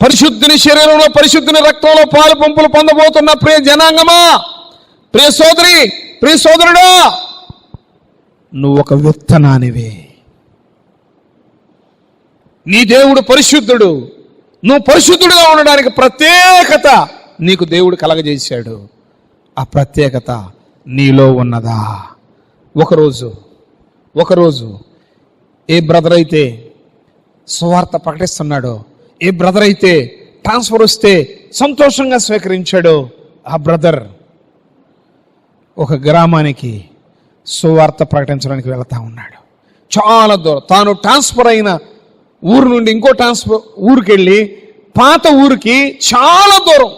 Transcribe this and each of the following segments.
పరిశుద్ధుని శరీరంలో పరిశుద్ధుని రక్తంలో పాలు పంపులు పొందబోతున్న ప్రియ జనాంగమా, ప్రియ సోదరి, ప్రియ సోదరుడా, నువ్వు ఒక విత్తనానివి. నీ దేవుడు పరిశుద్ధుడు. నువ్వు పరిశుద్ధుడుగా ఉండడానికి ప్రత్యేకత నీకు దేవుడు కలగజేశాడు. ఆ ప్రత్యేకత నీలో ఉన్నదా? ఒకరోజు ఏ బ్రదర్ అయితే సువార్త ప్రకటిస్తున్నాడో, ఏ బ్రదర్ అయితే ట్రాన్స్ఫర్ వస్తే సంతోషంగా స్వీకరించాడో, ఆ బ్రదర్ ఒక గ్రామానికి సువార్త ప్రకటించడానికి వెళతా ఉన్నాడు. చాలా దూరం, తాను ట్రాన్స్ఫర్ అయిన ఊరు నుండి ఇంకో ఊరికి వెళ్ళి పాత ఊరికి చాలా దూరం,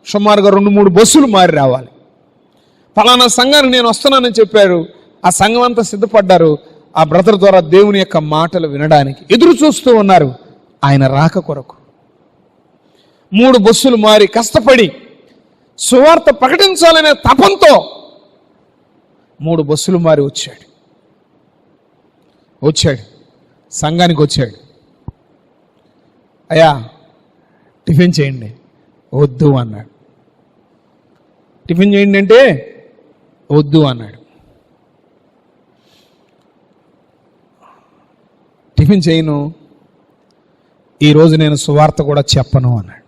సుమారుగా 2-3 బస్సులు మారి రావాలి. ఫలానా సంఘానికి నేను వస్తున్నానని చెప్పారు. ఆ సంఘం అంతా సిద్ధపడ్డారు. ఆ బ్రదర్ ద్వారా దేవుని యొక్క మాటలు వినడానికి ఎదురు చూస్తూ ఉన్నారు ఆయన రాక కొరకు. 3 బస్సులు మారి కష్టపడి సువార్త ప్రకటించాలనే తపంతో 3 బస్సులు మారి వచ్చాడు సంఘానికి వచ్చాడు. అయ్యా టిఫిన్ చేయండి. వద్దు అన్నాడు. టిఫిన్ చేయండి అంటే వద్దు అన్నాడు. టిఫిన్ చేయను, ఈరోజు నేను సువార్త కూడా చెప్పను అన్నాడు.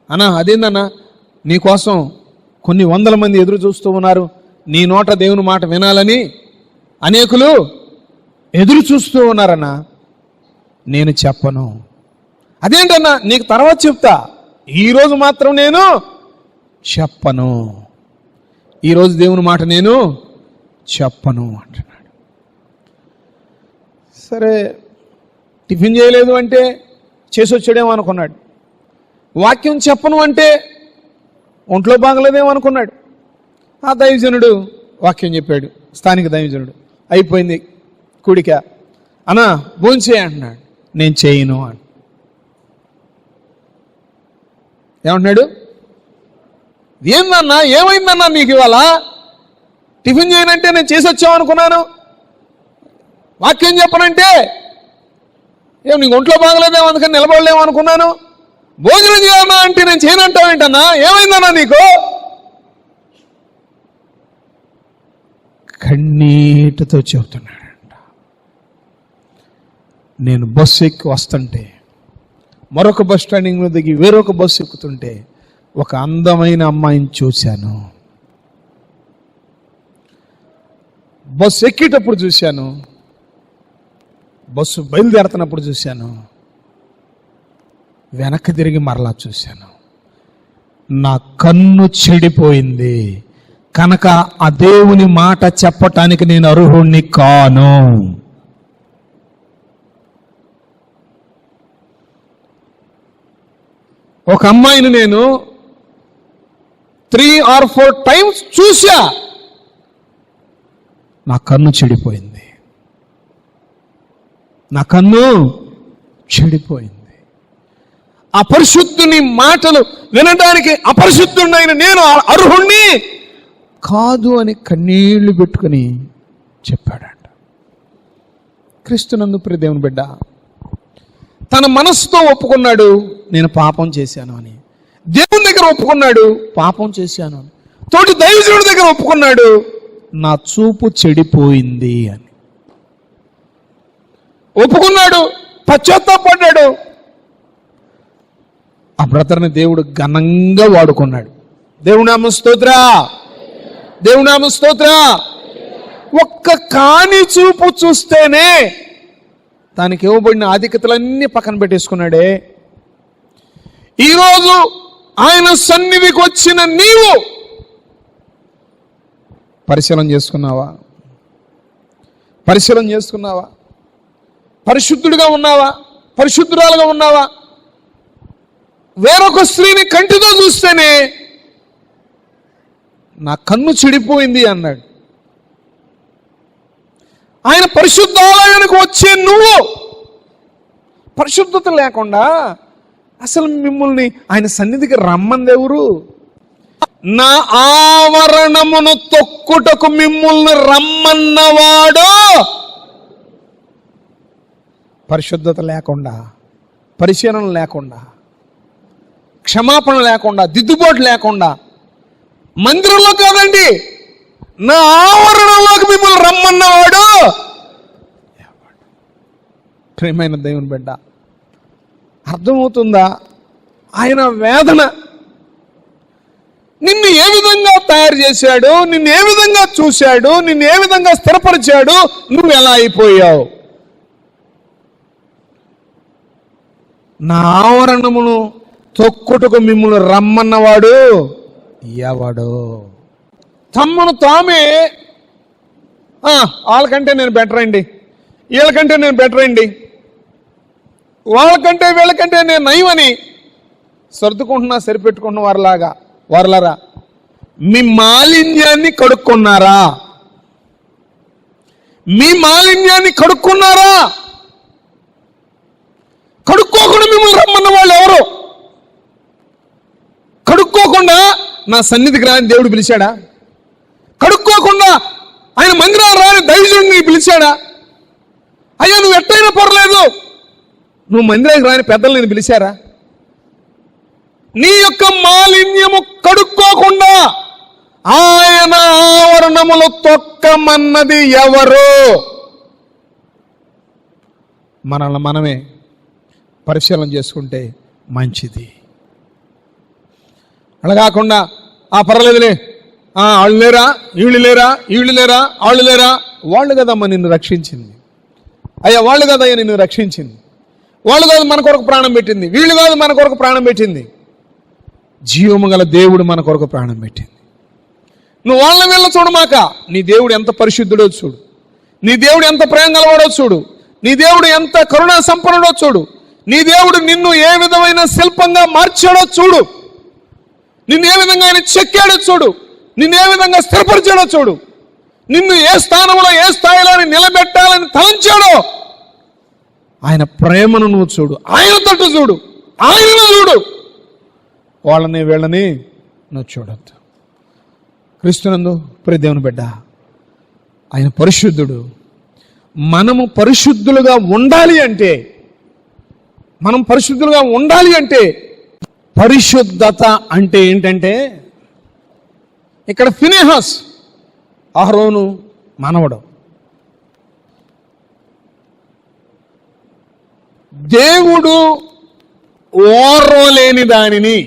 అన్నా అదేందన్నా, నీకోసం కొన్ని 100 మంది ఎదురు చూస్తూ ఉన్నారు, నీ నోట దేవుని మాట వినాలని అనేకులు ఎదురు చూస్తూ ఉన్నారన్నా, నేను చెప్పను. అదేంటన్నా, నీకు తర్వాత చెప్తా, ఈరోజు మాత్రం నేను చెప్పను. ఈరోజు దేవుని మాట నేను చెప్పను అంటున్నాడు. సరే టిఫిన్ చేయలేదు అంటే చేసి వచ్చాడేమో అనుకున్నాడు. వాక్యం చెప్పను అంటే ఒంట్లో బాగలేదేమో అనుకున్నాడు. ఆ దైవజనుడు వాక్యం చెప్పాడు, స్థానిక దైవజనుడు. అయిపోయింది కుడిక, అన్నా భోంచేయి అంటున్నాడు. నేను చేయను అని. ఏమంటున్నాడు? ఏందన్నా, ఏమైందన్నా నీకు ఇవాళ? టిఫిన్ చేయనంటే నేను చేసి వచ్చామనుకున్నాను, వాక్యం చెప్పనంటే ఏం నీకు ఒంట్లో బాగలేదేమో అందుకని నిలబడలేమో అనుకున్నాను, భోజనం చేయాలన్నా అంటే నేను చేయనంటావేంటన్నా, ఏమైందన్నా నీకు? కన్నీటితో చెబుతున్నాడంట. నేను బస్సు ఎక్కి వస్తుంటే, మరొక బస్ స్టాండింగ్లో దిగి వేరొక బస్సు ఎక్కుతుంటే ఒక అందమైన అమ్మాయిని చూశాను. బస్సు ఎక్కేటప్పుడు చూశాను, బస్సు బయలుదేరుతున్నప్పుడు చూశాను, వెనక్కి తిరిగి మరలా చూశాను. నా కన్ను చెడిపోయింది కనుక ఆ దేవుని మాట చెప్పటానికి నేను అర్హుణ్ణి కాను. ఒక అమ్మాయిని నేను 3 or 4 times చూసా, నా కన్ను చెడిపోయింది. నా కన్ను చెడిపోయింది. అపరిశుద్ధుని మాటలు వినడానికి అపరిశుద్ధుడైన నేను అర్హుణ్ణి కాదు అని కన్నీళ్లు పెట్టుకుని చెప్పాడంట. క్రీస్తునందు ప్రియ దేవుని బిడ్డ తన మనస్సుతో ఒప్పుకున్నాడు, నేను పాపం చేశాను అని. దేవుని దగ్గర ఒప్పుకున్నాడు, పాపం చేశాను అని. తోటి దైవజనుడి దగ్గర ఒప్పుకున్నాడు, నా చూపు చెడిపోయింది అని ఒప్పుకున్నాడు, పశ్చాత్తాపడ్డాడు. ఆ బ్రదర్ని దేవుడు ఘనంగా వాడుకున్నాడు. దేవునామ స్తోత్ర, దేవునామ స్తోత్ర. ఒక్క కాని చూపు చూస్తేనే దానికి ఇవ్వబడిన ఆధిక్యతలన్నీ పక్కన పెట్టేసుకున్నాడే. ఈరోజు ఆయన సన్నిధికి వచ్చిన నీవు పరిశీలన చేసుకున్నావా? పరిశీలన చేసుకున్నావా? పరిశుద్ధుడిగా ఉన్నావా? పరిశుద్ధురాలుగా ఉన్నావా? వేరొక స్త్రీని కంటితో చూస్తేనే నా కన్ను చెడిపోయింది అన్నాడు. ఆయన పరిశుద్ధాలయానికి వచ్చే నువ్వు పరిశుద్ధత లేకుండా అసలు మిమ్మల్ని ఆయన సన్నిధికి రమ్మంది ఎవరు? నా ఆవరణమును తొక్కుటకు మిమ్మల్ని రమ్మన్నవాడు పరిశుద్ధత లేకుండా, పరిశీలన లేకుండా క్షమాపణ లేకుండా, దిద్దుబాటు లేకుండా, మందిరంలో కాదండి, నా ఆవరణలోకి మిమ్మల్ని రమ్మన్నవాడు. ప్రియమైన దేవుని బిడ్డ, అర్థమవుతుందా ఆయన వేదన? నిన్ను ఏ విధంగా తయారు చేశాడు, నిన్ను ఏ విధంగా చూశాడు, నిన్ను ఏ విధంగా స్థిరపరిచాడు, నువ్వు ఎలా అయిపోయావు? నా ఆవరణమును తొక్కుటకు మిమ్మల్ని రమ్మన్నవాడు ఎవడు? తమ్మును తామే వాళ్ళకంటే నేను బెటర్ అండి, వీళ్ళకంటే నేను బెటర్ అండి, వాళ్ళకంటే వీళ్ళకంటే నేను నయమని సర్దుకుంటున్నా, సరిపెట్టుకున్న వారలారా, మీ మాలిన్యాన్ని కడుక్కున్నారా? మీ మాలిన్యాన్ని కడుక్కున్నారా? కడుక్కోకుండా మిమ్మల్ని రమ్మన్న వాళ్ళు ఎవరు? కడుక్కోకుండా నా సన్నిధికి రాని దేవుడు పిలిచాడా? కడుక్కోకుండా ఆయన మందిరాలు రాని దైవజనుడిని పిలిచాడా? అయ్యా నువ్వు ఎట్టయినా పర్లేదు, నువ్వు మందిరానికి రాని పెద్దలు నేను పిలిచారా? నీ యొక్క మాలిన్యము కడుక్కోకుండా ఆయన ఆవరణములు తొక్కమన్నది ఎవరు? మనల్ని మనమే పరిశీలన చేసుకుంటే మంచిది. అలా కాకుండా పర్వాలేదులే, వాళ్ళు లేరా, వీళ్ళు లేరా, వీళ్ళు లేరా, వాళ్ళు లేరా, వాళ్ళు కదమ్మా నిన్ను రక్షించింది, అయ్యా వాళ్ళు కదయ్యా నిన్ను రక్షించింది, వాళ్ళు కాదు మన కొరకు ప్రాణం పెట్టింది, వీళ్ళు కాదు మన కొరకు ప్రాణం పెట్టింది, జీవము గల దేవుడు మన కొరకు ప్రాణం పెట్టింది. నువ్వు వాళ్ళని వీళ్ళ చూడమాక, నీ దేవుడు ఎంత పరిశుద్ధుడో చూడు, నీ దేవుడు ఎంత ప్రేమ గలవాడో చూడు, నీ దేవుడు ఎంత కరుణా సంపన్నుడో చూడు, నీ దేవుడు నిన్ను ఏ విధమైన శిల్పంగా మార్చాడో చూడు, నిన్ను ఏ విధంగా ఆయన చెక్కాడో చూడు, నిన్ను ఏ విధంగా స్థిరపరిచాడో చూడు, నిన్ను ఏ స్థానంలో ఏ స్థాయిలో నిలబెట్టాలని తలంచాడో ఆయన ప్రేమను నువ్వు చూడు, ఆయన తట్టు చూడు, ఆయనను చూడు, వాళ్ళని వీళ్ళని నువ్వు చూడొద్దు. క్రీస్తునందు ప్రియ దేవుని బిడ్డ, ఆయన పరిశుద్ధుడు. మనము పరిశుద్ధులుగా ఉండాలి అంటే, మనం పరిశుద్ధులుగా ఉండాలి అంటే, పరిశుద్ధత అంటే ఏంటంటే, ఇక్కడ ఫినెహాస్ అహరోను మనవడు, దేవుడు ఓర్వలేని దానిని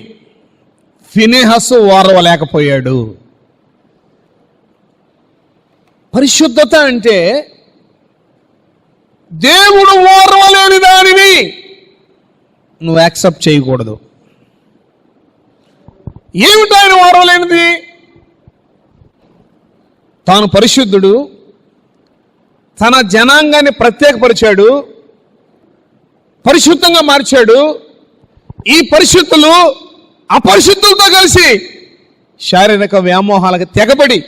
ఫినెహాసు ఓర్వలేకపోయాడు. పరిశుద్ధత అంటే దేవుడు ఓర్వలేని దానిని నువ్వు యాక్సెప్ట్ చేయకూడదు. ఏమిటి ఆయన ఓర్వలేనిది? తాను పరిశుద్ధుడు, తన జనాంగాన్ని ప్రత్యేకపరిచాడు, పరిశుద్ధంగా మార్చాడు. ఈ పరిశుద్ధులు అపరిశుద్ధులతో కలిసి శారీరక వ్యామోహాలకు తెగబడి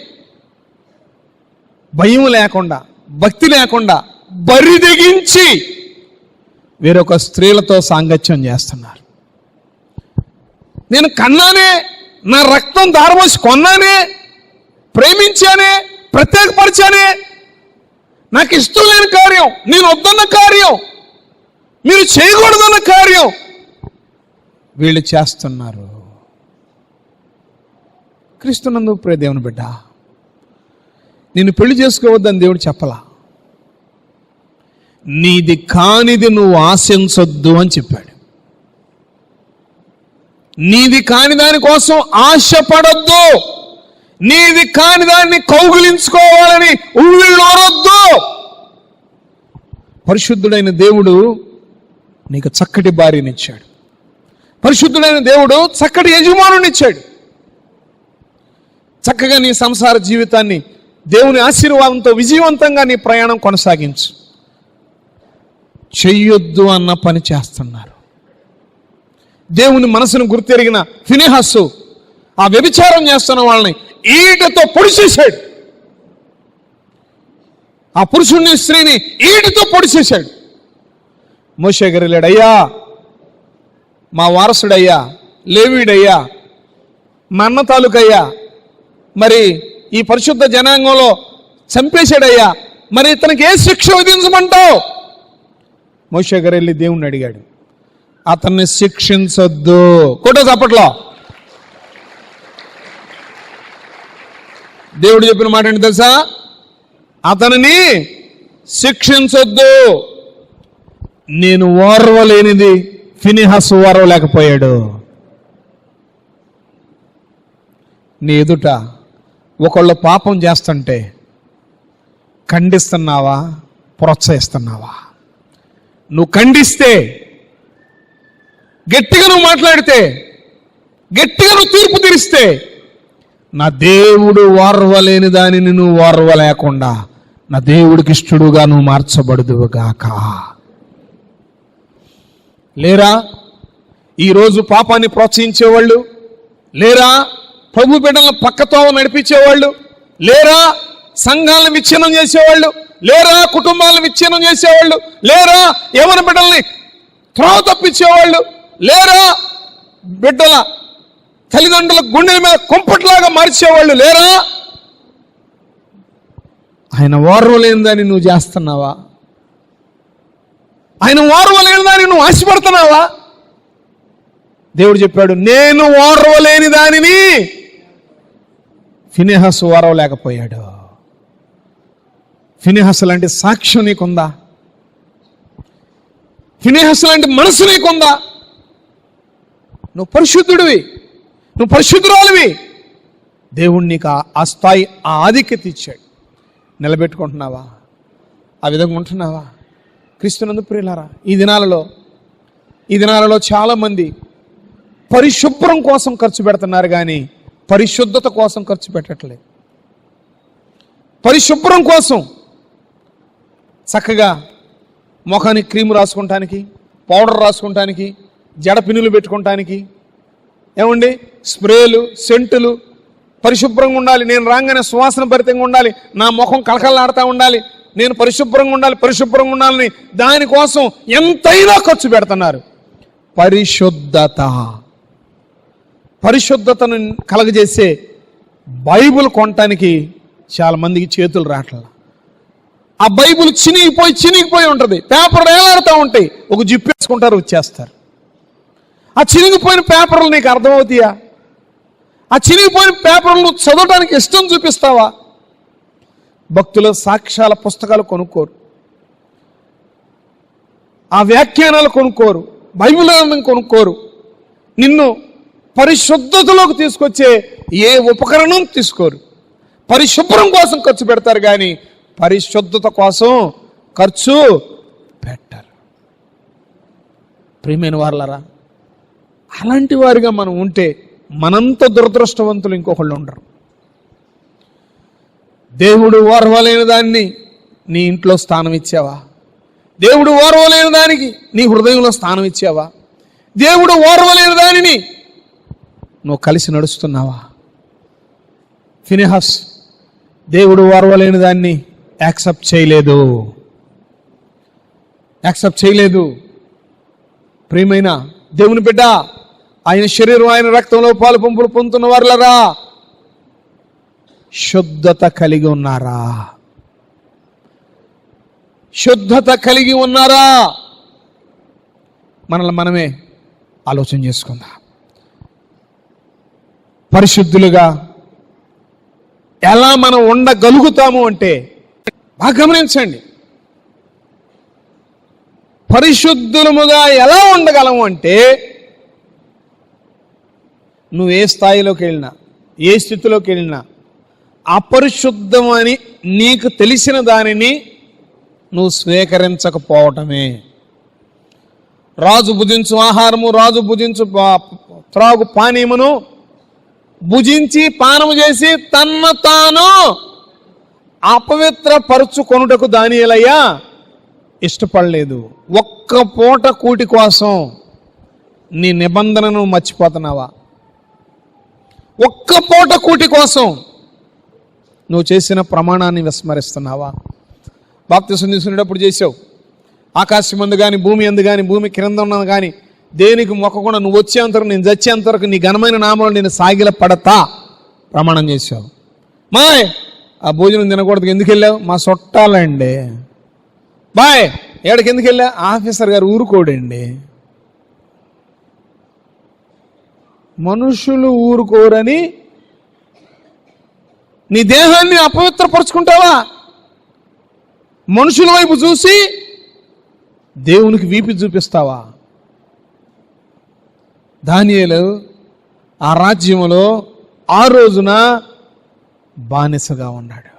భయం లేకుండా, భక్తి లేకుండా బరిదెగించి వేరొక స్త్రీలతో సాంగత్యం చేస్తున్నారు. నేను కన్నానే, నా రక్తం దారమోసి కొన్నానే, ప్రేమించానే, ప్రత్యేకపరిచానే, నాకు ఇష్టం లేని కార్యం, నేను వద్దన్న కార్యం, మీరు చేయకూడదన్న కార్యం వీళ్ళు చేస్తున్నారు. క్రీస్తునందు ప్రియ దేవుని బిడ్డ, నిన్ను పెళ్లి చేసుకోవద్దని దేవుడు చెప్పలా. నీది కానిది నువ్వు ఆశించొద్దు అని చెప్పాడు. నీది కాని దాని కోసం ఆశపడొద్దు, నీది కాని దాన్ని కౌగిలించుకోవాలని ఉవ్విళ్ళూరొద్దు. పరిశుద్ధుడైన దేవుడు నీకు చక్కటి భార్యనిచ్చాడు, పరిశుద్ధుడైన దేవుడు చక్కటి యజమానునిచ్చాడు. చక్కగా నీ సంసార జీవితాన్ని దేవుని ఆశీర్వాదంతో విజయవంతంగా నీ ప్రయాణం కొనసాగించు. చెయ్యొద్దు అన్న పని చేస్తున్నారు. దేవుని మనసును గుర్తెరిగిన ఫినెహాసు ఆ వ్యభిచారం చేస్తున్న వాళ్ళని ఈటతో పొడిచేశాడు. ఆ పురుషుణ్ణి, స్త్రీని ఈటతో పొడిచేశాడు. మోషే గారు వెళ్ళాడు, అయ్యా మా వారసుడయ్యా, లేవీడయ్యా, మా అన్న తాలూకయ్యా, మరి ఈ పరిశుద్ధ జనాంగంలో చంపేశాడయ్యా, మరి ఇతనికి ఏ శిక్ష విధించమంటావు? మోషే గారు వెళ్ళి దేవుణ్ణి అడిగాడు. అతన్ని శిక్షించొద్దు. కొట్ట చప్పట్లో. దేవుడు చెప్పిన మాట ఏంటి తెలుసా? అతనిని శిక్షించొద్దు. నేను ఓర్వలేనిది ఫినిహసు ఓర్వలేకపోయాడు. నీ ఎదుట ఒకళ్ళు పాపం చేస్తుంటే ఖండిస్తున్నావా, ప్రోత్సహిస్తున్నావా? నువ్వు ఖండిస్తే, గట్టిగా నువ్వు మాట్లాడితే, గట్టిగా నువ్వు తీర్పు తీరిస్తే, నా దేవుడు ఓర్వలేని దానిని నువ్వు ఓర్వలేకుండా నా దేవుడికి ఇష్టడుగా నువ్వు మార్చబడుదువుగాక. లేరా ఈరోజు పాపాన్ని ప్రోత్సహించేవాళ్ళు? లేరా ప్రభు బిడ్డలను పక్కతో నడిపించేవాళ్ళు? లేరా సంఘాలను విచ్ఛిన్నం చేసేవాళ్ళు? లేరా కుటుంబాలను విచ్ఛిన్నం చేసేవాళ్ళు? లేరా యవన బిడ్డల్ని త్రోవ తప్పించేవాళ్ళు? లేరా బిడ్డల తల్లిదండ్రుల గుండెల మీద కుంపట్లాగా మార్చేవాళ్ళు? లేరా? ఆయన ఓర్వలేనిదాన్ని నువ్వు చేస్తున్నావా? ఆయన ఓర్వలేనిదాన్ని నువ్వు ఆశపడుతున్నావా? దేవుడు చెప్పాడు, నేను ఓర్వలేని దానిని ఫినెహసు ఓర్వలేకపోయాడు. ఫినెహసు లాంటి సాక్ష్యం నీకుందా? ఫినెహసు లాంటి మనసు నీకుందా? నువ్వు పరిశుద్ధుడివి, నువ్వు పరిశుద్ధురాలివి. దేవుడు నీకు ఆ స్థాయి, ఆ ఆధిక్యత ఇచ్చాడు. నిలబెట్టుకుంటున్నావా? ఆ విధంగా ఉంటున్నావా? క్రీస్తునందు ప్రియులారా, ఈ దినాలలో చాలామంది పరిశుభ్రం కోసం ఖర్చు పెడుతున్నారు కానీ పరిశుద్ధత కోసం ఖర్చు పెట్టట్లేదు. పరిశుభ్రం కోసం చక్కగా ముఖానికి క్రీమ్ రాసుకుంటానికి, పౌడర్ రాసుకుంటానికి, జడ పిన్నులు పెట్టుకుంటానికి, ఏమండి స్ప్రేలు, సెంటులు, పరిశుభ్రంగా ఉండాలి, నేను రాగానే సువాసన భరితంగా ఉండాలి, నా ముఖం కలకలాడుతూ ఉండాలి, నేను పరిశుభ్రంగా ఉండాలని దానికోసం ఎంతైనా ఖర్చు పెడుతున్నారు. పరిశుద్ధతను కలగజేసే బైబిల్ కొనటానికి చాలా మందికి చేతులు రావట్లేదు. ఆ బైబిల్ చినిగిపోయి ఉంటుంది, పేపర్ వేలాడుతూ ఉంటాయి, ఒక జిప్ వేసుకుంటారు, వచ్చేస్తారు. ఆ చినిగిపోయిన పేపర్లు నీకు అర్థమవుతాయా? ఆ చినిగిపోయిన పేపర్లు చదవడానికి ఇష్టం చూపిస్తావా? భక్తుల సాక్ష్యాల పుస్తకాలు కొనుక్కోరు, ఆ వ్యాఖ్యానాలు కొనుక్కోరు, బైబిల్ కొనుక్కోరు. నిన్ను పరిశుద్ధతలోకి తీసుకొచ్చే ఏ ఉపకరణం తీసుకోరు. పరిశుభ్రం కోసం ఖర్చు పెడతారు కానీ పరిశుద్ధత కోసం ఖర్చు పెట్టారు. ప్రియమైన వారలారా, అలాంటి వారిగా మనం ఉంటే మనంత దురదృష్టవంతులు ఇంకొకళ్ళు ఉండరు. దేవుడు ఓర్వలేని దాన్ని నీ ఇంట్లో స్థానం ఇచ్చావా? దేవుడు ఓర్వలేని దానికి నీ హృదయంలో స్థానం ఇచ్చావా? దేవుడు ఓర్వలేని దానిని నువ్వు కలిసి నడుస్తున్నావా? ఫినెహస్ దేవుడు ఓర్వలేని దాన్ని యాక్సెప్ట్ చేయలేదు. ప్రియమైన దేవుని బిడ్డ, ఆయన శరీరం, ఆయన రక్తంలో పాలు పంపులు పొందుతున్న వారులరా, శుద్ధత కలిగి ఉన్నారా? శుద్ధత కలిగి ఉన్నారా? మనల్ని మనమే ఆలోచన చేసుకుందాం. పరిశుద్ధులుగా ఎలా మనం ఉండగలుగుతాము అంటే బాగా గమనించండి. పరిశుద్ధులముగా ఎలా ఉండగలము అంటే నువ్వు ఏ స్థాయిలోకి వెళ్ళినా, ఏ స్థితిలోకి వెళ్ళినా అపరిశుద్ధమని నీకు తెలిసిన దానిని నువ్వు స్వీకరించకపోవటమే. రాజు భుజించు ఆహారము, రాజు భుజించు త్రాగు పానీయమును భుజించి పానము చేసి తన్ను తాను అపవిత్ర పరుచుకొనుటకు దానియేలయ్యా ఇష్టపడలేదు. ఒక్క పూట కూటి కోసం నీ నిబంధనను మర్చిపోతున్నావా? ఒక్క పూట కూటి కోసం నువ్వు చేసిన ప్రమాణాన్ని విస్మరిస్తున్నావా? బాప్తిసం తీసుకునేటప్పుడు చేసావు. ఆకాశం అందు కానీ, భూమి అందు కానీ, భూమి క్రింద ఉన్నది కానీ దేనికి మొక్కకుండా నువ్వు వచ్చేంతవరకు, నేను చచ్చేంతవరకు నీ ఘనమైన నామంలో నేను సాగిల పడతా ప్రమాణం చేసావు. మాయ్ ఆ భోజనం తినకూడదు, ఎందుకు వెళ్ళావు? మా చుట్టాలండి. బాయ్ ఏడకి ఎందుకు వెళ్ళా? ఆఫీసర్ గారు ఊరుకోడండి. మనుషులు ఊరుకోరని నీ దేహాన్ని అపవిత్రపరుచుకుంటావా? మనుషుల వైపు చూసి దేవునికి వీపి చూపిస్తావా? దానియేలు ఆ రాజ్యములో ఆ రోజున బానిసగా ఉన్నాడు.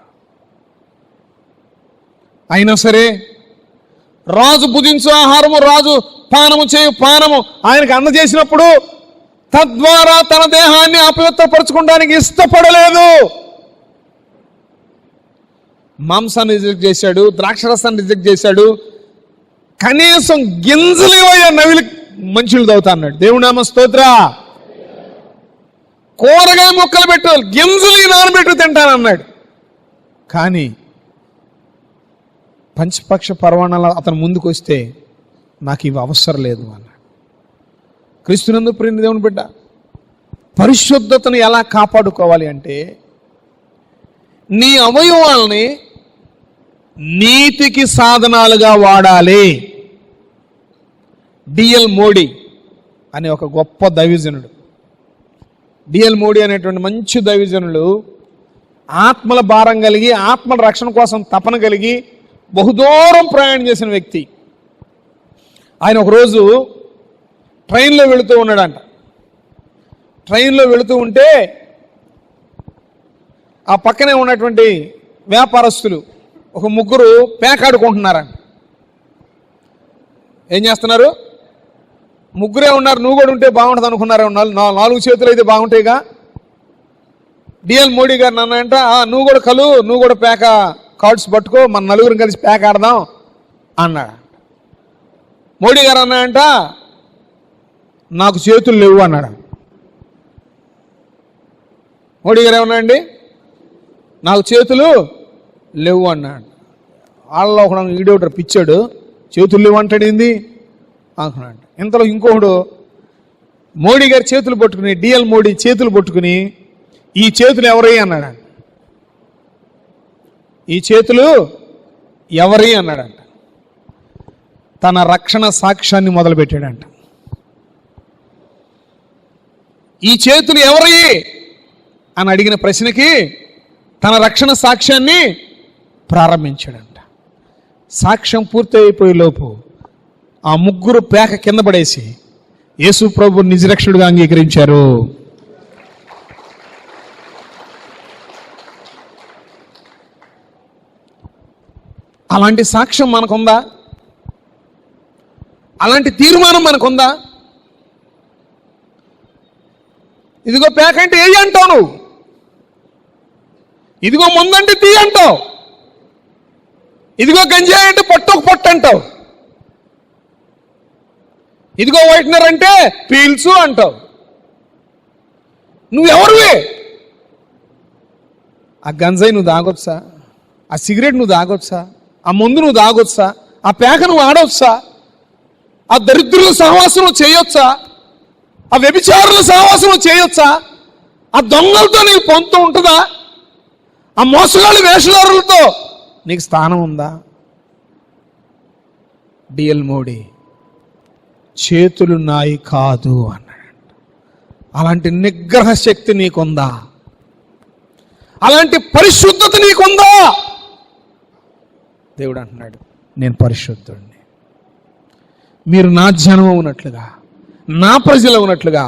అయినా సరే రాజు భుజించు ఆహారము, రాజు పానము చేయు పానము ఆయనకు అందజేసినప్పుడు తద్వారా తన దేహాన్ని అపవిత్రపరచుకోవడానికి ఇష్టపడలేదు. మాంసాన్ని రిజెక్ట్ చేశాడు, ద్రాక్షరసాన్ని రిజెక్ట్ చేశాడు. కనీసం గింజలు ఇవ్వయ్యా, నవిలి మంచులు తాగుతా అన్నాడు. దేవుడి నామ స్తోత్ర. కూరగాయ ముక్కలు పెట్టు, గింజలు నానబెట్టు తింటానన్నాడు. కానీ పంచపక్ష పర్వాణాలు అతను ముందుకు వస్తే నాకు ఇవి అవసరం లేదు అన్నాడు. క్రీస్తునందు ప్రియ దేవుని బిడ్డ, పరిశుద్ధతను ఎలా కాపాడుకోవాలి అంటే నీ అవయవాల్ని నీతికి సాధనాలుగా వాడాలి. డిఎల్ మోడీ అనే ఒక గొప్ప దైవజనుడు, డిఎల్ మోడీ అనేటువంటి మంచి దైవజనులు ఆత్మల భారం కలిగి, ఆత్మల రక్షణ కోసం తపన కలిగి బహుదూరం ప్రయాణం చేసిన వ్యక్తి. ఆయన ఒకరోజు ట్రైన్లో వెళుతూ ఉన్నాడంట. ట్రైన్లో వెళుతూ ఉంటే ఆ పక్కనే ఉన్నటువంటి వ్యాపారస్తులు ఒక ముగ్గురు పేకాడుకుంటున్నారంట. ఏం చేస్తున్నారు? ముగ్గురే ఉన్నారు. నువ్వు కూడా ఉంటే బాగుంటుంది అనుకున్నారే. 4 చేతులు అయితే బాగుంటాయిగా. డిఎల్ మోడీ గారు నన్నంట, నువ్వు కూడా నువ్వు కూడా పేక కార్డ్స్ పట్టుకో, మన నలుగురు కలిసి పేక ఆడదాం అన్నాడు. మోడీ గారు అన్నాయంట, నాకు చేతులు లేవు అన్నాడు. మోడీ గారు ఏమన్నాయండి, నాకు చేతులు లేవు అన్నాడు. వాళ్ళలో ఒక ఈడోటర్ పిచ్చాడు, చేతులు లేవు అంటాడు ఏంది అనుకున్నాడు. ఇంతలో ఇంకొకడు మోడీ గారి చేతులు పట్టుకుని, డిఎల్ మోడీ చేతులు పట్టుకుని, ఈ చేతులు ఎవరి అన్నాడు. ఈ చేతులు ఎవరి అన్నాడంట. తన రక్షణ సాక్ష్యాన్ని మొదలుపెట్టాడంట. ఈ చేతులు ఎవరి అని అడిగిన ప్రశ్నకి తన రక్షణ సాక్ష్యాన్ని ప్రారంభించాడంట. సాక్ష్యం పూర్తి అయిపోయే లోపు ఆ ముగ్గురు పేక కింద పడేసి యేసు ప్రభు నిజరక్షకుడిగా అంగీకరించారు. అలాంటి సాక్ష్యం మనకుందా? అలాంటి తీర్మానం మనకుందా? ఇదిగో పేక అంటే ఏ అంటావు నువ్వు, ఇదిగో ముందంటే తీ అంటావు, ఇదిగో గంజాయి అంటే పొట్టకు పొట్టు అంటావు, ఇదిగో వైట్నర్ అంటే పీల్సు అంటావు. నువ్వెవరివే? ఆ గంజాయి నువ్వు తాగొచ్చా? ఆ సిగరెట్ నువ్వు తాగొచ్చా? ఆ మందు నువ్వు తాగొచ్చా? ఆ పేక నువ్వు ఆడవచ్చా? ఆ దరిద్రుల సహవాసం చేయొచ్చా? ఆ వ్యభిచారుల సహవాసం చేయొచ్చా? ఆ దొంగలతో నీకు పొంతు ఉంటుందా? ఆ మోసగాళ్ళ వేషధారులతో నీకు స్థానం ఉందా? డిఎల్ మోడీ చేతులు నాయి కాదు అన్నాడు. అలాంటి నిగ్రహ శక్తి నీకుందా? అలాంటి పరిశుద్ధత నీకుందా? దేవుడు అంటున్నాడు, నేను పరిశుద్ధుడిని, మీరు నా జనం ఉన్నట్లుగా, నా ప్రజలు ఉన్నట్లుగా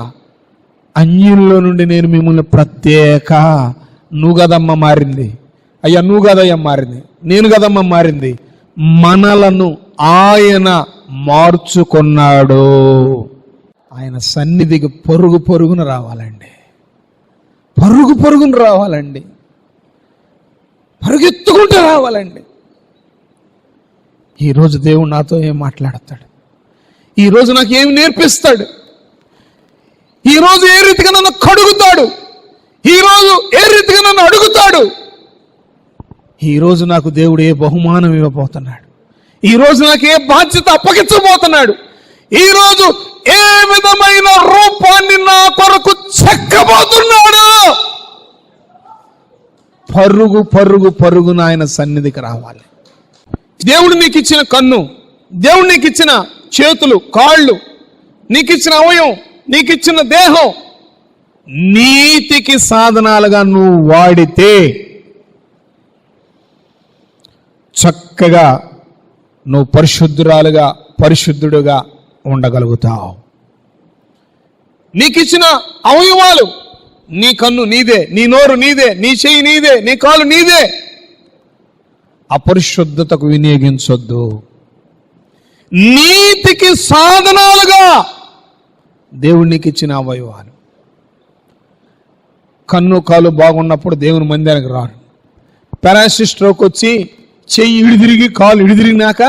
అన్యుల్లో నుండి నేను మిమ్మల్ని ప్రత్యేక. నువ్వు కదమ్మ మారింది, అయ్యా నువ్వు కదయ్యా మారింది, నేను కదమ్మ మారింది. మనలను ఆయన మార్చుకున్నాడు. ఆయన సన్నిధికి పరుగు పరుగున రావాలండి, పరుగు పరుగున రావాలండి, పరుగెత్తుకుంటూ రావాలండి. ఈరోజు దేవుడు నాతో ఏం మాట్లాడతాడు? ఈరోజు నాకు ఏమి నేర్పిస్తాడు? ఈరోజు ఏ రీతిగా నన్ను కడుగుతాడు? ఈరోజు ఏ రీతిగా నన్ను అడుగుతాడు? ఈరోజు నాకు దేవుడు ఏ బహుమానం ఇవ్వబోతున్నాడు? ఈరోజు నాకు ఏ బాధ్యత అప్పగించబోతున్నాడు? ఈరోజు ఏ విధమైన రూపాన్ని నా కొరకు చెక్కబోతున్నాడు? పరుగు పరుగు పరుగున ఆయన సన్నిధికి రావాలి. దేవుడు నీకు ఇచ్చిన కన్ను, దేవుడు నీకు ఇచ్చిన చేతులు, కాళ్ళు, నీకు ఇచ్చిన అవయవం, నీకు ఇచ్చిన దేహం, నీతికి సాధనాలుగా నువ్వు వాడితే చక్కగా నువ్వు పరిశుద్ధురాలుగా పరిశుద్ధుడుగా ఉండగలుగుతావు. నీకు ఇచ్చిన అవయవాలు, నీ కన్ను నీదే, నీ నోరు నీదే, నీ చెయ్యి నీదే, నీ కాలు నీదే. అపరిశుద్ధతకు వినియోగించొద్దు. నీతికి సాధనాలుగా దేవుడు నీకు ఇచ్చిన అవయవాలు. కన్ను కాలు బాగున్నప్పుడు దేవుని మందిరానికి రాడు. పారాసిస్ స్ట్రోక్ వచ్చి చెయ్యి ఇడిదిరిగి కాలు ఇడిదిరిగినాక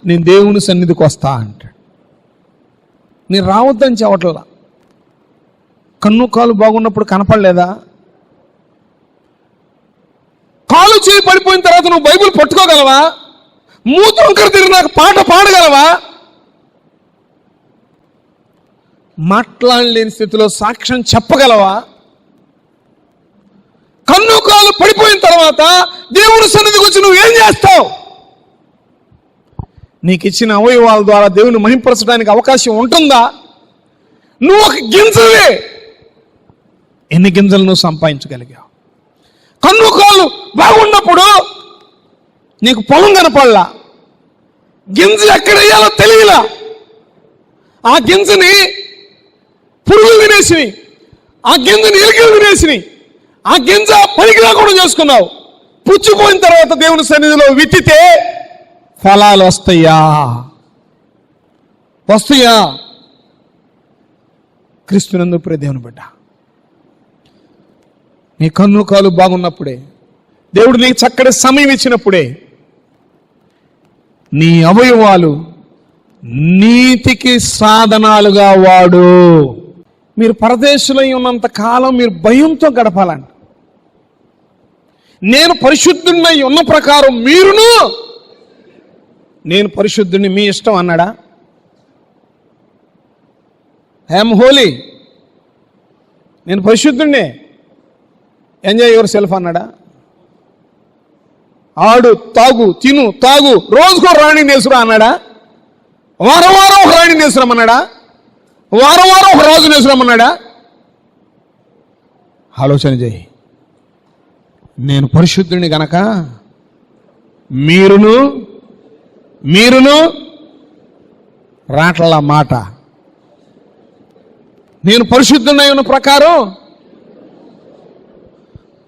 నేను దేవుని సన్నిధికి వస్తా అంటాడు. నేను రావద్దని చెప్పట్లా. కన్ను కాలు బాగున్నప్పుడు కనపడలేదా? కాలు చేయి పడిపోయిన తర్వాత నువ్వు బైబిల్ పట్టుకోగలవా? మూతి వంకర తిరిగినాక పాట పాడగలవా? మాట్లాడలేని స్థితిలో సాక్ష్యం చెప్పగలవా? కన్ను కాలు పడిపోయిన తర్వాత దేవుని సన్నిధికి వచ్చి నువ్వు ఏం చేస్తావు? నీకు ఇచ్చిన అవయవాల ద్వారా దేవుని మహింపరచడానికి అవకాశం ఉంటుందా? నువ్వు ఒక గింజవే. ఎన్ని గింజలు నువ్వు సంపాదించగలిగావు? కన్ను కాలు బాగున్నప్పుడు నీకు పొలం కనపడలా, గింజ ఎక్కడ వేయాలో తెలియలా, ఆ గింజని పురుగులు తినేసినాయి, ఆ గింజని ఎలుకలు తినేసినాయి, ఆ గింజ పనికి రాకుండా చేసుకున్నావు. పుచ్చిపోయిన తర్వాత దేవుని సన్నిధిలో విత్తితే ఫలాలు వస్తాయా? వస్తాయా? క్రీస్తునందు ప్రియ దేవుని బిడ్డ, నీ కన్ను కాలు బాగున్నప్పుడే, దేవుడు నీకు చక్కటి సమయం ఇచ్చినప్పుడే నీ అవయవాలు నీతికి సాధనాలుగా వాడు. మీరు పరదేశులై ఉన్నంత కాలం మీరు భయంతో గడపాలంట. నేను పరిశుద్ధుడినై ఉన్న ప్రకారం మీరును, నేను పరిశుద్ధుడిని మీ ఇష్టం అన్నాడా? ఐఎమ్ హోలీ, నేను పరిశుద్ధుడినే, ఎంజాయ్ యువర్ సెల్ఫ్ అన్నాడా? ఆడు, తాగు, తిను, తాగు, రోజుకో రాణి నేసురా అన్నాడా? వారం వారం ఒక రాణి నేసురమన్నాడా? వారం వారం ఒక రాజు నేసురమన్నాడా? ఆలోచన చేయి. నేను పరిశుద్ధుడిని గనక మీరును రాట్ల మాట. నేను పరిశుద్ధుడై ఉన్న ప్రకారం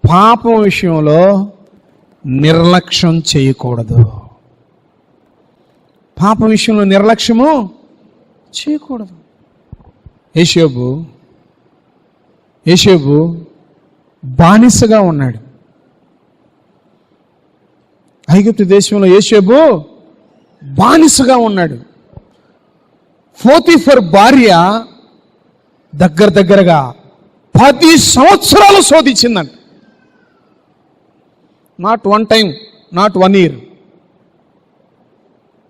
పాపం విషయంలో నిర్లక్ష్యం చేయకూడదు. పాపం విషయంలో నిర్లక్ష్యము చేయకూడదు. యేషోబు బానిసగా ఉన్నాడు. ఐగుప్తు దేశంలో యేషోబు బానిసగా ఉన్నాడు. పోతీఫర్ భార్య దగ్గరగా 10 సంవత్సరాలు శోధించిందంట. Not 1 time, not 1 year.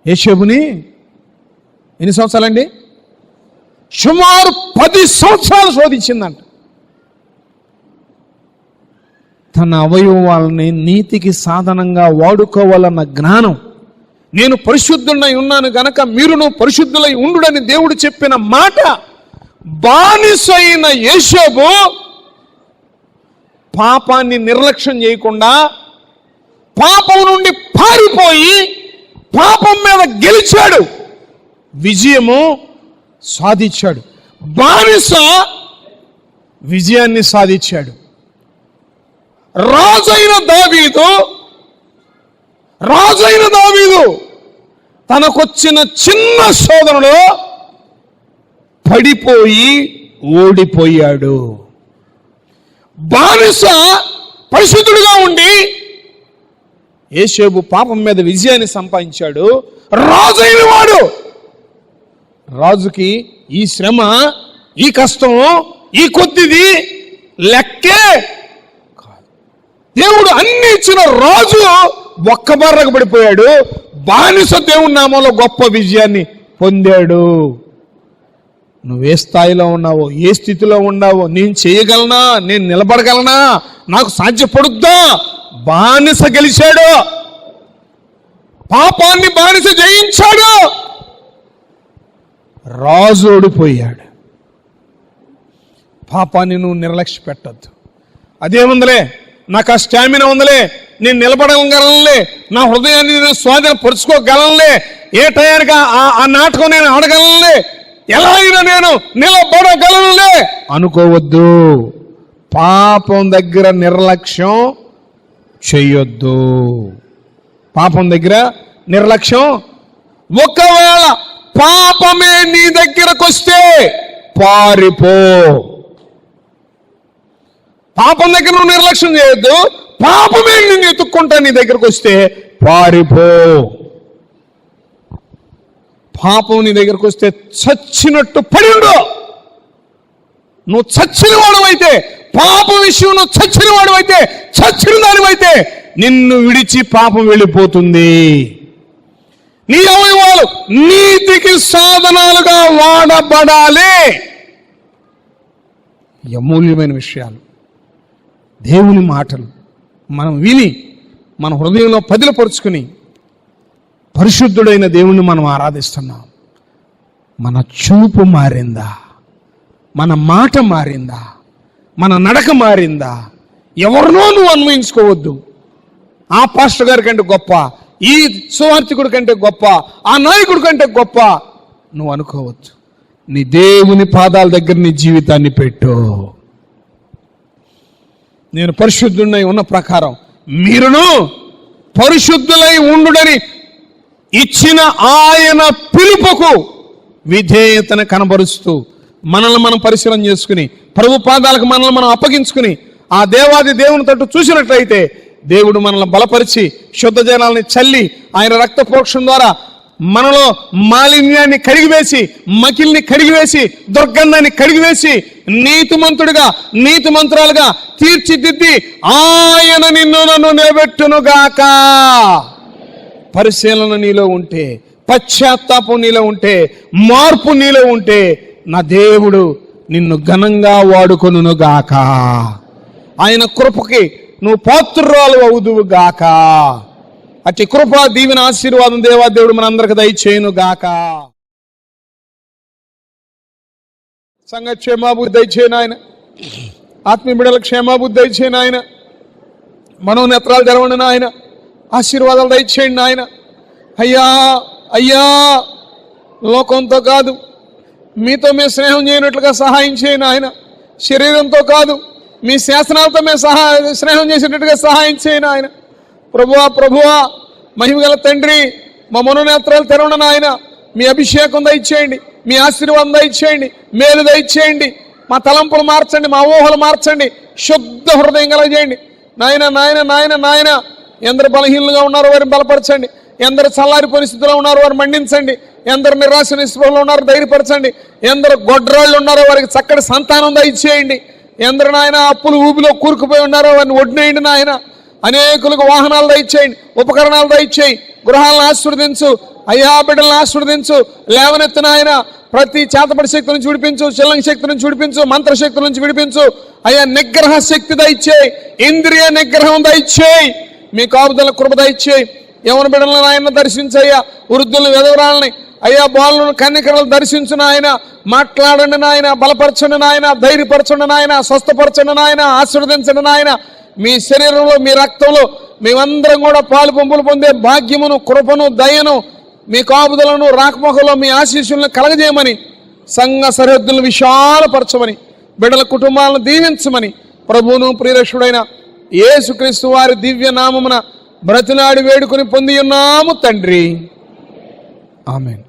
యేషోబుని ఎన్ని సంవత్సరాలండి? సుమారు 10 సంవత్సరాలు శోధించిందంట. తన అవయవాలని నీతికి సాధనంగా వాడుకోవాలన్న జ్ఞానం, నేను పరిశుద్ధుడై ఉన్నాను గనక మీరును పరిశుద్ధులై ఉండుడని దేవుడు చెప్పిన మాట బానిసైన యేషోబు పాపాన్ని నిర్లక్ష్యం చేయకుండా పాపం నుండి పారిపోయి పాపం మీద గెలిచాడు, విజయము సాధించాడు. బానిస విజయాన్ని సాధించాడు. రాజైన దావీదు తనకొచ్చిన చిన్న శోధనలో పడిపోయి ఓడిపోయాడు. బానిస పరిశుద్ధుడిగా ఉండి యేషోబు పాపం మీద విజయాన్ని సంపాదించాడు. రాజైన వాడు, రాజుకి ఈ శ్రమ, ఈ కష్టం, ఈ కొద్దిది లెక్కే కాదు. దేవుడు అన్ని ఇచ్చిన రాజు ఒక్కబారకు పడిపోయాడు. బానిస దేవుని నామంలో గొప్ప విజయాన్ని పొందాడు. నువ్వే స్థాయిలో ఉన్నావో, ఏ స్థితిలో ఉన్నావో, నేను చేయగలనా, నేను నిలబడగలనా, నాకు సాధ్యపడుద్దా? బానిస గెలిచాడు, పాపాన్ని బానిస జయించాడు, రాజు ఓడిపోయాడు. పాపాన్ని నువ్వు నిర్లక్ష్య పెట్టద్దు. అదేముందిలే, నాకు ఆ స్టామినా ఉందిలే, నేను నిలబడగలనులే, నా హృదయాన్ని నేను స్వాధీనపరుచుకోగలనులే, ఏ టయానికి ఆ నాటకం నేను ఆడగలనులే, ఎలా అయినా నేను నిలబడగలనులే అనుకోవద్దు. పాపం దగ్గర నిర్లక్ష్యం చెయ్యొద్దు. పాపం దగ్గర నిర్లక్ష్యం. ఒకవేళ పాపమే నీ దగ్గరకు వస్తే పారిపో. పాపం దగ్గర నువ్వు నిర్లక్ష్యం చేయొద్దు. పాపమే నిన్ను ఎత్తుక్కుంటా నీ దగ్గరకు వస్తే పారిపో. పాపం నీ దగ్గరకు వస్తే చచ్చినట్టు పడి ఉండు. నువ్వు చచ్చిన వాడవైతే, పాపం విషయం నువ్వు చచ్చిన వాడవైతే, చచ్చిన దానివైతే నిన్ను విడిచి పాపం వెళ్ళిపోతుంది. నీ అవయవాలు నీతికి సాధనాలుగా వాడబడాలి. అమూల్యమైన విషయాలు, దేవుని మాటలు మనం విని మన హృదయంలో పదిలపరుచుకుని పరిశుద్ధుడైన దేవుణ్ణి మనం ఆరాధిస్తున్నాం. మన చూపు మారిందా? మన మాట మారిందా? మన నడక మారిందా? ఎవరినో నువ్వు అన్వయించుకోవద్దు. ఆ పాస్టర్ గారి కంటే గొప్ప, ఈ సువార్థికుడి కంటే గొప్ప, ఆ నాయకుడి కంటే గొప్ప నువ్వు అనుకోవచ్చు. నీ దేవుని పాదాల దగ్గర నీ జీవితాన్ని పెట్టు. నేను పరిశుద్ధుడై ఉన్న ప్రకారం మీరును పరిశుద్ధులై ఉండుడని ఇచ్చిన ఆయన పిలుపుకు విధేయతను కనబరుస్తూ మనల్ని మనం పరిశీలన చేసుకుని ప్రభు పాదాలకు మనల్ని మనం అప్పగించుకుని ఆ దేవాది దేవుని తట్టు చూసినట్లయితే దేవుడు మనల్ని బలపరిచి శుద్ధ జలాల్ని చల్లి ఆయన రక్త ప్రోక్షణ ద్వారా మనలో మాలిన్యాన్ని కడిగివేసి, మకిల్ని కడిగివేసి, దుర్గంధాన్ని కడిగివేసి నీతిమంతుడిగా, నీతిమంతురాలుగా తీర్చిదిద్ది ఆయన నిన్ను నన్ను నిలబెట్టునుగాక. పరిశీలన నీలో ఉంటే, పశ్చాత్తాపం నీలో ఉంటే, మార్పు నీలో ఉంటే నా దేవుడు నిన్ను ఘనంగా వాడుకొనుగాక. ఆయన కృపకి నువ్వు పాత్రురాలు అవుదువు గాక. అట్టి కృప, దీవెన, ఆశీర్వాదం దేవాదేవుడు మనందరికి దయచేయును గాక. సంఘ క్షేమాభివృద్ధి దయచేయను ఆయన. ఆత్మీయ బిడ్డల క్షేమాభివృద్ధి దయచేయను ఆయన. మనోనేత్రాలు తెరవండి ఆయన. ఆశీర్వాదాలు దయచేయండి ఆయన. అయ్యా అయ్యా, లోకంతో కాదు, మీతో మేము స్నేహం చేయనట్లుగా సహాయం చేయను ఆయన. శరీరంతో కాదు, మీ శాసనాలతో మేము స్నేహం చేసేటట్టుగా సహాయం చేయను ఆయన. ప్రభువా ప్రభువా, మహిమగల తండ్రి, మా మనోనేత్రాలు తెరవండి ఆయన. మీ అభిషేకం దయచేయండి, మీ ఆశీర్వాదం దయచేయండి, మేలు దయచేయండి. మా తలంపులు మార్చండి, మా ఊహలు మార్చండి, శుద్ధ హృదయం కలగజేయండి నాయన నాయన నాయన నాయన. ఎందరు బలహీనంగా ఉన్నారో వారిని బలపరచండి. ఎందరు చల్లారి పరిస్థితుల్లో ఉన్నారో వారిని మండించండి. ఎందరు నిరాశ నిస్పృహలో ఉన్నారో ధైర్యపరచండి. ఎందరు గొడ్రాళ్ళు ఉన్నారో వారికి చక్కటి సంతానం దయచేయండి. ఎందరు నాయన అప్పులు ఊబిలో కూరుకుపోయి ఉన్నారో వారిని వడ్డేయండి నాయన. అనేకులకు వాహనాలు దయచేయండి, ఉపకరణాలు దయచేయి, గృహాలను ఆశీర్వదించు అయ్యా, బిడ్డలను ఆశీర్వదించు, లేవనెత్తిన ఆయన. ప్రతి చేతపడి శక్తి నుంచి విడిపించు, చిల్లంగి శక్తి నుంచి విడిపించు, మంత్రశక్తి నుంచి విడిపించు అయ్యా. నిగ్రహ శక్తి దయచేయి, ఇంద్రియ నిగ్రహం దయచేయి, మీ కాపుదల కృప దయచేయి. యవన బిడ్డలను ఆయన దర్శించయ్యా, వృద్ధులను, విధవరాలని అయ్యా, బాలులను, కన్యకలను దర్శించు నాయన. మాట్లాడండి నాయన, బలపరచండి నాయన, ధైర్యపరచండి నాయన, స్వస్థపరచండి నాయన, ఆశీర్వదించండి నాయన. మీ శరీరంలో, మీ రక్తంలో మేమందరం కూడా పాలు పంపులు పొందే భాగ్యమును, కృపను, దయను, మీ కాపుదలను, రాకమొఖలో మీ ఆశీస్సులను కలగజేయమని, సంఘ సరిహద్దులను విశాలపరచమని, బిడ్డల కుటుంబాలను దీవించమని ప్రభువును ప్రియరక్షుడైన యేసుక్రీస్తు వారి దివ్య నామమున బ్రతిలాడి వేడుకొని పొంది ఉన్నాము తండ్రి. ఆమేన్.